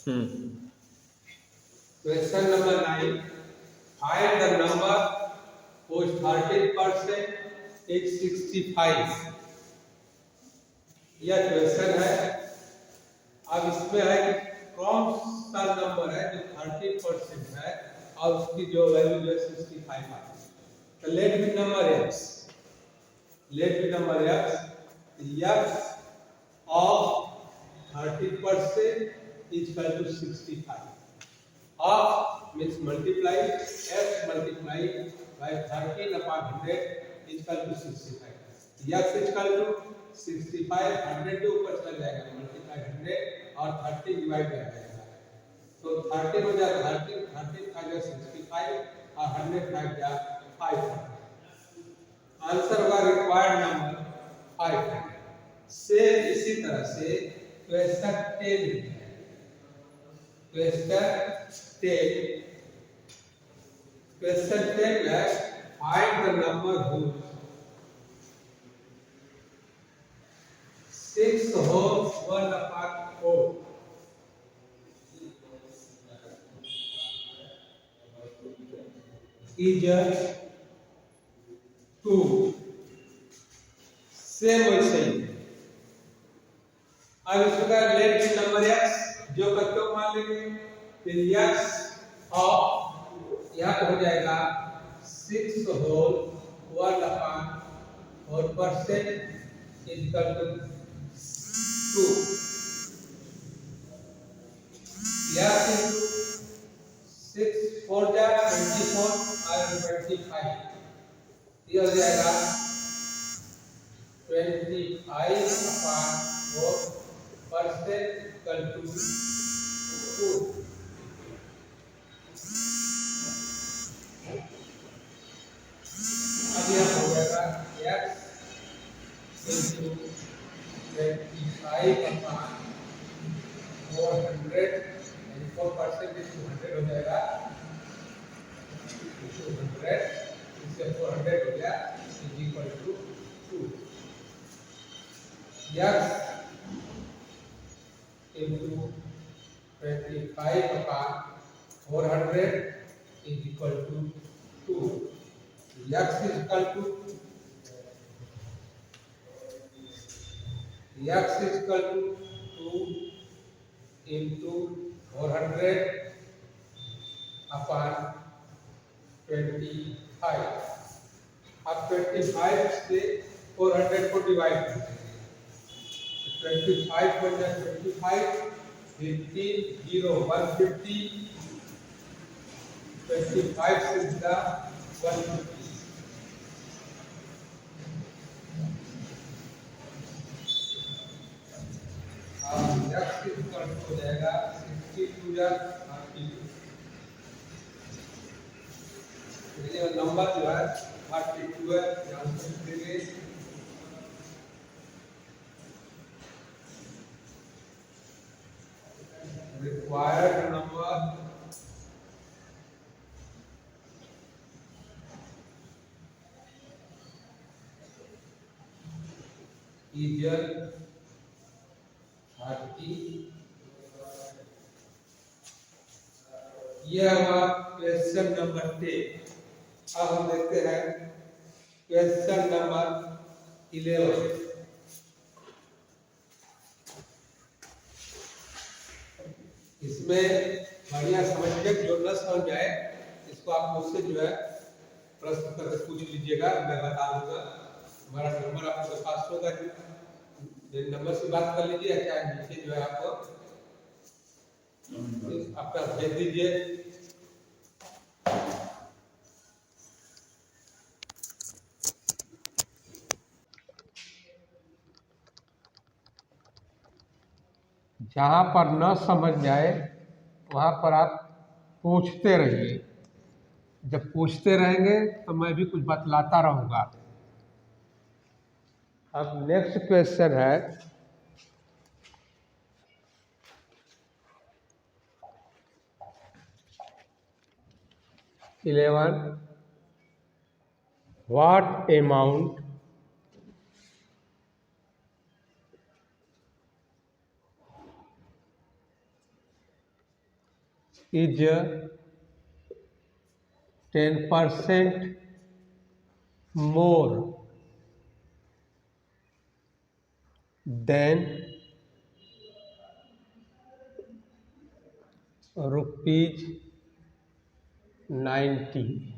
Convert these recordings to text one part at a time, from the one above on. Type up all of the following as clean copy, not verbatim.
Hmm. Question number 9. Find the number whose 13% is 65. यह question है। अब इसमें है कि कौन सा नंबर है जो 13% है और उसकी जो वैल्यू जो 65 आती है। तो let be number x, let be number x of 30% is equal to 65. Of means multiply f multiply by 13 upon 100 is equal to 65. x is equal to 65, 100 के ऊपर चला जाएगा मल्टीप्लाई 100 और 30 डिवाइड कर जाएगा। तो 30 हो जाएगा 30 का जो 65 और 100 का क्या 5। आंसर होगा रिक्वायर्ड नंबर 5। से इसी तरह से क्वेश्चन 10 है find the number whose 6 whole 1 upon 4 is 2। Same वैसे ही अब इसका लेट नंबर x जो बच्चों मान लेंगे फिर x और यहाँ हो जाएगा 6 whole 1 upon 4% is equal to 2। यह 6 4 जा 24 और 25 ये हो जाएगा 25 अपॉन 4% इक्वल टू 2। अब यह हो जाएगा x into 25 upon 400 and 4% is 200 हो जाएगा 200 इससे 400 हो गया is equal to 2। x into 25 upon 400 is equal to 2। x is equal to x is equal to 2 into 400 upon 25। अब 25 से 400 को डिवाइड करते हैं 25 को 25 15 0 150 25 से 150 x इक्वल हो जाएगा 62 या 32। ये नंबर जो है 32 है ध्यान से लिखेंगे। Required number is 30। यह हुआ क्वेश्चन नंबर 10। अब हम देखते हैं क्वेश्चन नंबर 11। इसमें बढ़िया समझिए, जो न समझ जाए इसको आप मुझसे जो है प्रश्न करके पूछ लीजिएगा, मैं बता दूंगा। हमारा नंबर आपके पास होगा, नंबर से बात कर लीजिए, क्या नीचे जो है आपको अपना भेज दीजिए। जहाँ पर न समझ में आए वहाँ पर आप पूछते रहिए। जब पूछते रहेंगे तो मैं भी कुछ बतलाता रहूँगा। अब नेक्स्ट क्वेश्चन है 11। What amount is 10% more than rupees 90.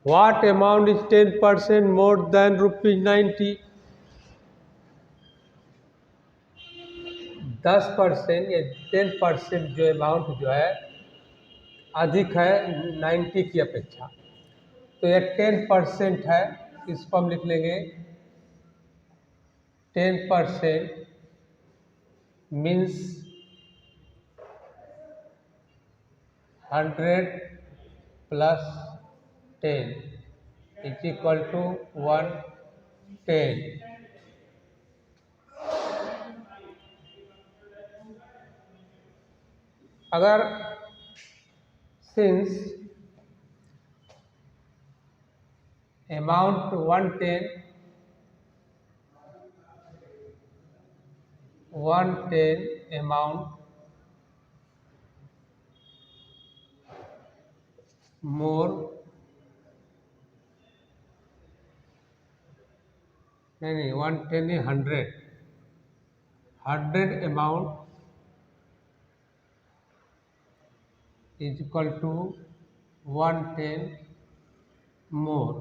What amount is 10% more than rupees 90? 10% या 10% जो अमाउंट जो है अधिक है 90 की अपेक्षा, तो यह 10% है, इसको हम लिख लेंगे 10% means 100 plus 10 is equal to 110. अगर सिंस अमाउंट 110 अमाउंट मोर नहीं 110 is 100 amount is equal to 110 मोर.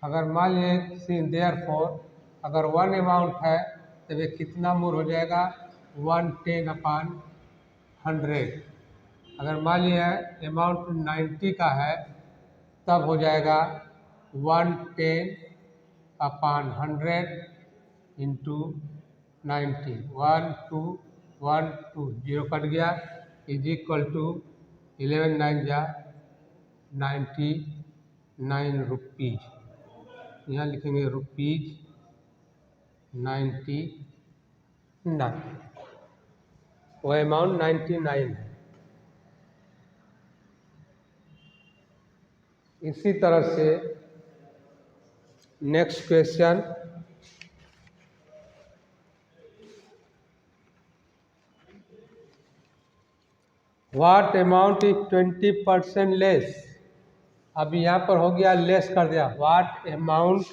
अगर मान लीजिए देयरफॉर अगर 1 अमाउंट है तो ये कितना मोर हो जाएगा 110/100. अगर मान लिया अमाउंट 90 का है तब हो जाएगा 110/100 इंटू 90. 1212 जीरो कट गया इज इक्वल टू 11 9 जा 99 रुपीज. यहाँ लिखेंगे रुपीज 99. वह अमाउंट 99 है. इसी तरह से next question, what amount is 20% less. अब यहाँ पर हो गया लेस कर दिया. What amount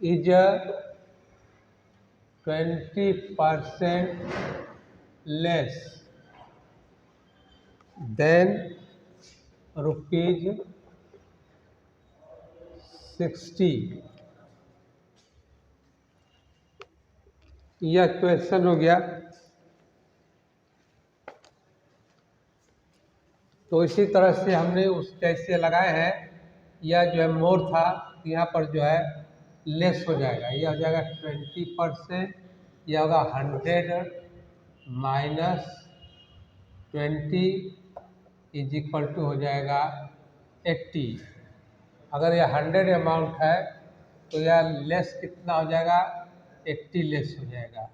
is 20% less than rupees 60. यह क्वेश्चन हो गया. तो इसी तरह से हमने उस जैसे लगाए हैं, यह जो है मोर था, यहाँ पर जो है लेस हो जाएगा. यह हो जाएगा 20%, यह होगा 100 माइनस 20 इज इक्वल टू हो जाएगा 80. अगर यह 100 अमाउंट है तो यह लेस कितना हो जाएगा 80 लेस हो जाएगा.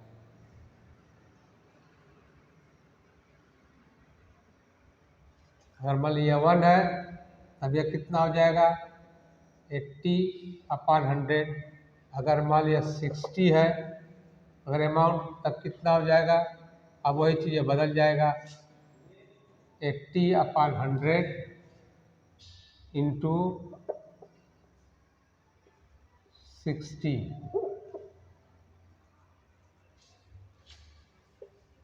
अगर मान लिया 1 है तब यह कितना हो जाएगा 80/100. अगर मान लिया 60 है अगर अमाउंट तब कितना हो जाएगा, अब वही चीज़ बदल जाएगा 80/100 इंटू 60.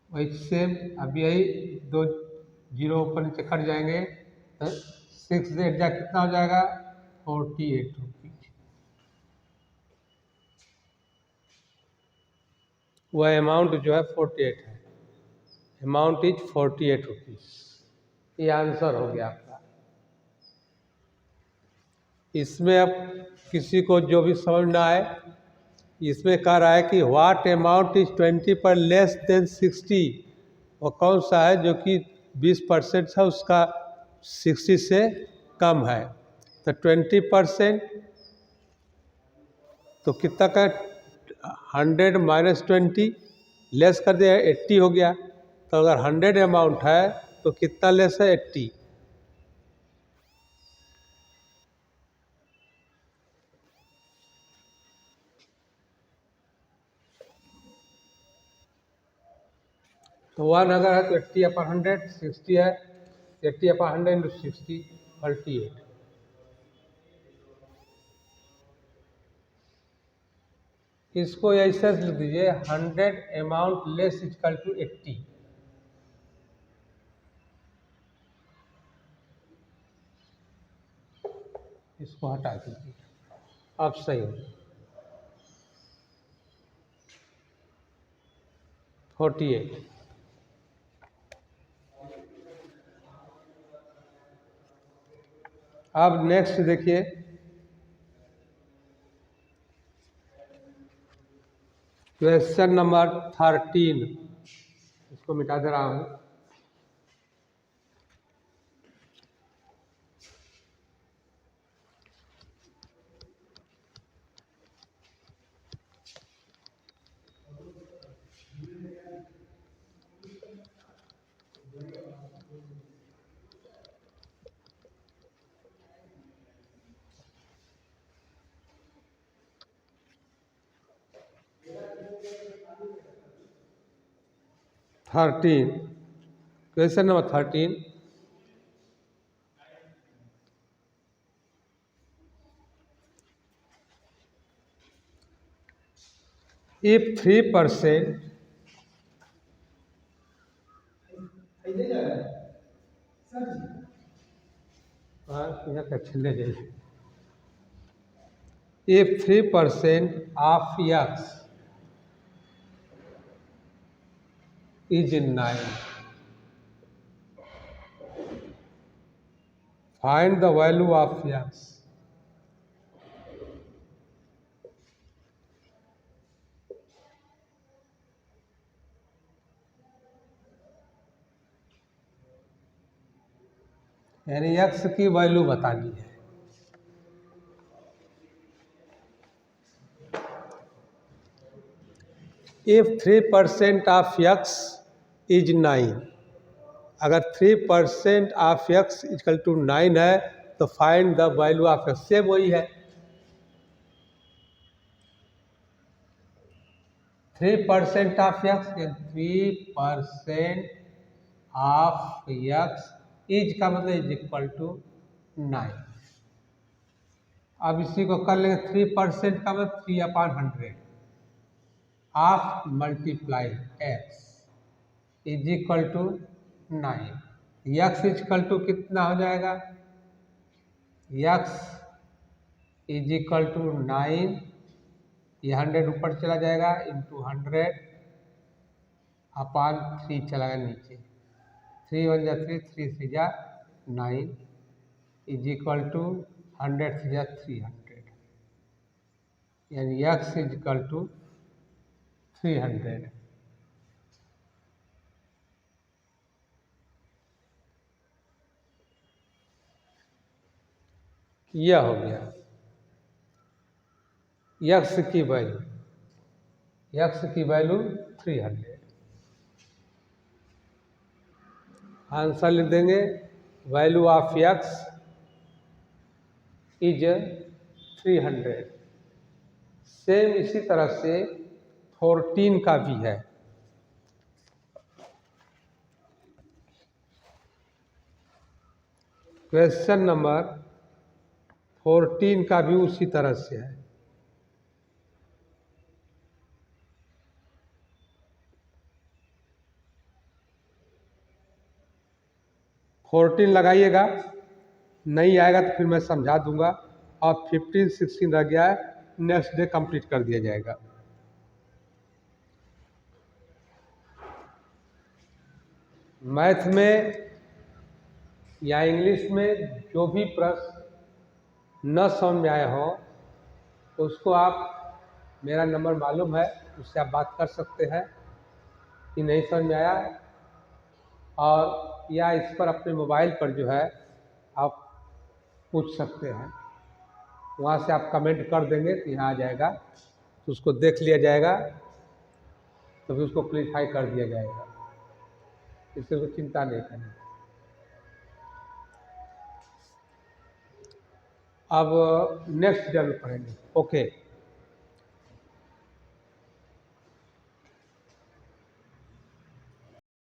वही सेम. अब यही 2 जीरो ऊपर नीचे कट जाएंगे तो 6 से 8 जा कितना हो जाएगा 48 रुपीज. वह अमाउंट जो है 48 है. Amount is 48 rupees. ये आंसर हो गया आपका. इसमें अब किसी को जो भी समझ ना आए, इसमें कह रहा है कि व्हाट अमाउंट इज 20 पर लेस देन 60. वो कौन सा है जो कि 20% है, उसका 60 से कम है. तो 20% तो कितना का 100 माइनस 20 लेस कर दिया 80 हो गया. तो अगर 100 अमाउंट है तो कितना लेस है 80. तो 1 अगर है तो 80/100, 60 है, 80/100 इंटू 60, 38। इसको ऐसे लिख दीजिए 100 अमाउंट लेस इक्वल टू 80। इसको हटा दीजिए, अब सही हो। 48। अब नेक्स्ट देखिए, क्वेश्चन नंबर 13। इसको मिटा दे रहा हूं। Question number 13। If 3%, if 3% of x is 9, find the value of x। यानी x की वैल्यू बतानी है। If 3% of x is 9, अगर 3% ऑफ x इक्वल टू 9 है तो find the value of x। Same वही है, 3% of x, 3% of x is का मतलब इज इक्वल टू 9। अब इसी को कर लेंगे, 3% का मतलब 3/100 of multiply x is equal to 9। x equal to कितना हो जाएगा, x इज इक्वल टू 9, ये 100 ऊपर चला जाएगा, इंटू 100/3 चला गया नीचे, 3 1 जा 3, 3 3 जा 9 इज इक्वल टू 100 3 जा 300, यानी x इज इक्वल टू 300। यह हो गया x की वैल्यू, x की वैल्यू 300। आंसर लिख देंगे, value of x is 300। Same इसी तरह से 14 का भी है। क्वेश्चन नंबर 14 का भी उसी तरह से है। फोर्टीन लगाइएगा, नहीं आएगा तो फिर मैं समझा दूंगा। और 15 16 रह गया है, नेक्स्ट डे कंप्लीट कर दिया जाएगा। मैथ में या इंग्लिश में जो भी प्रश्न न समझ में आए हो उसको आप, मेरा नंबर मालूम है, उससे आप बात कर सकते हैं कि नहीं समझ में आया, और या इस पर अपने मोबाइल पर जो है आप पूछ सकते हैं। वहाँ से आप कमेंट कर देंगे तो यहाँ आ जाएगा, तो उसको देख लिया जाएगा, तो फिर उसको क्लियरफाई कर दिया जाएगा। इससे कोई चिंता नहीं करनी। अब नेक्स्ट वीडियो में पढ़ेंगे। ओके।